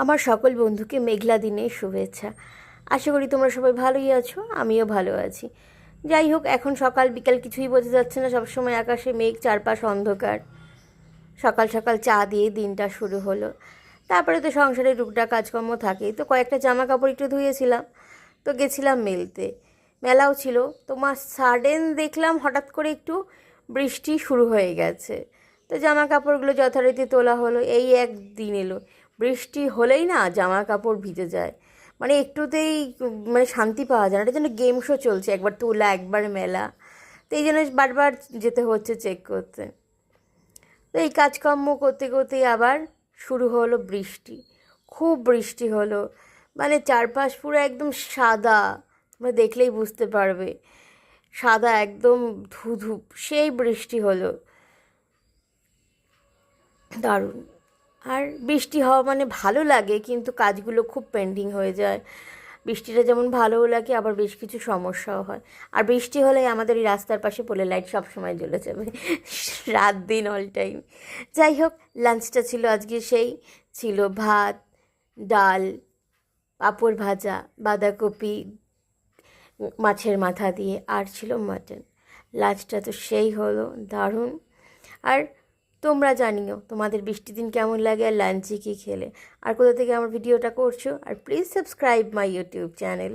আমার সকল বন্ধুকে মেঘলা দিনের শুভেচ্ছা। আশা করি তোমরা সবাই ভালোই আছো, আমিও ভালো আছি। যাই হোক, এখন সকাল বিকাল কিছুই বোঝা যাচ্ছে না, সবসময় আকাশে মেঘ, চারপাশ অন্ধকার। সকাল সকাল চা দিয়ে দিনটা শুরু হলো। তারপরে তো সংসারে টুকটাক কাজকর্ম থাকেই, তো কয়েকটা জামা কাপড় একটু ধুয়েছিলাম, তো গেছিলাম মেলতে। মেলাও ছিল, তোমার সাডেন দেখলাম হঠাৎ করে একটু বৃষ্টি শুরু হয়ে গেছে। তো জামা কাপড়গুলো যথারীতি তোলা হলো। এই একদিন এলো, বৃষ্টি হলেই না জামা কাপড় ভিজে যায়, মানে একটুতেই মানে শান্তি পাওয়া যায় না। এটা যেন গেম শো চলছে, একবার তোলা একবার মেলা। তো এই জন্য বারবার যেতে হচ্ছে চেক করতে। তো এই কাজকর্ম করতে করতেই আবার শুরু হলো বৃষ্টি। খুব বৃষ্টি হলো, মানে চারপাশ পুরো একদম সাদা, তোমরা দেখলেই বুঝতে পারবে। সাদা একদম ধুধু, সেই বৃষ্টি হলো, দারুণ। আর বৃষ্টি হওয়া মানে ভালো লাগে, কিন্তু কাজগুলো খুব পেন্ডিং হয়ে যায়। বৃষ্টিটা যেমন ভালোও লাগে, আবার বেশ কিছু সমস্যাও হয়। আর বৃষ্টি হলে আমাদের এই রাস্তার পাশে পোলে লাইট সব সময় জ্বলে যাবে, রাত দিন অল টাইম। যাই হোক, লাঞ্চটা ছিল আজকে সেই, ছিল ভাত, ডাল, পাঁপড় ভাজা, বাঁধাকপি মাছের মাথা দিয়ে, আর ছিল মাটন। লাঞ্চটা তো সেই হলো, দারুণ। আর তোমরা জানিও তোমাদের বৃষ্টির দিন কেমন লাগে, আর লাঞ্চে কী খেলে, আর কোথা থেকে আমার ভিডিওটা করছো। আর please subscribe my YouTube channel.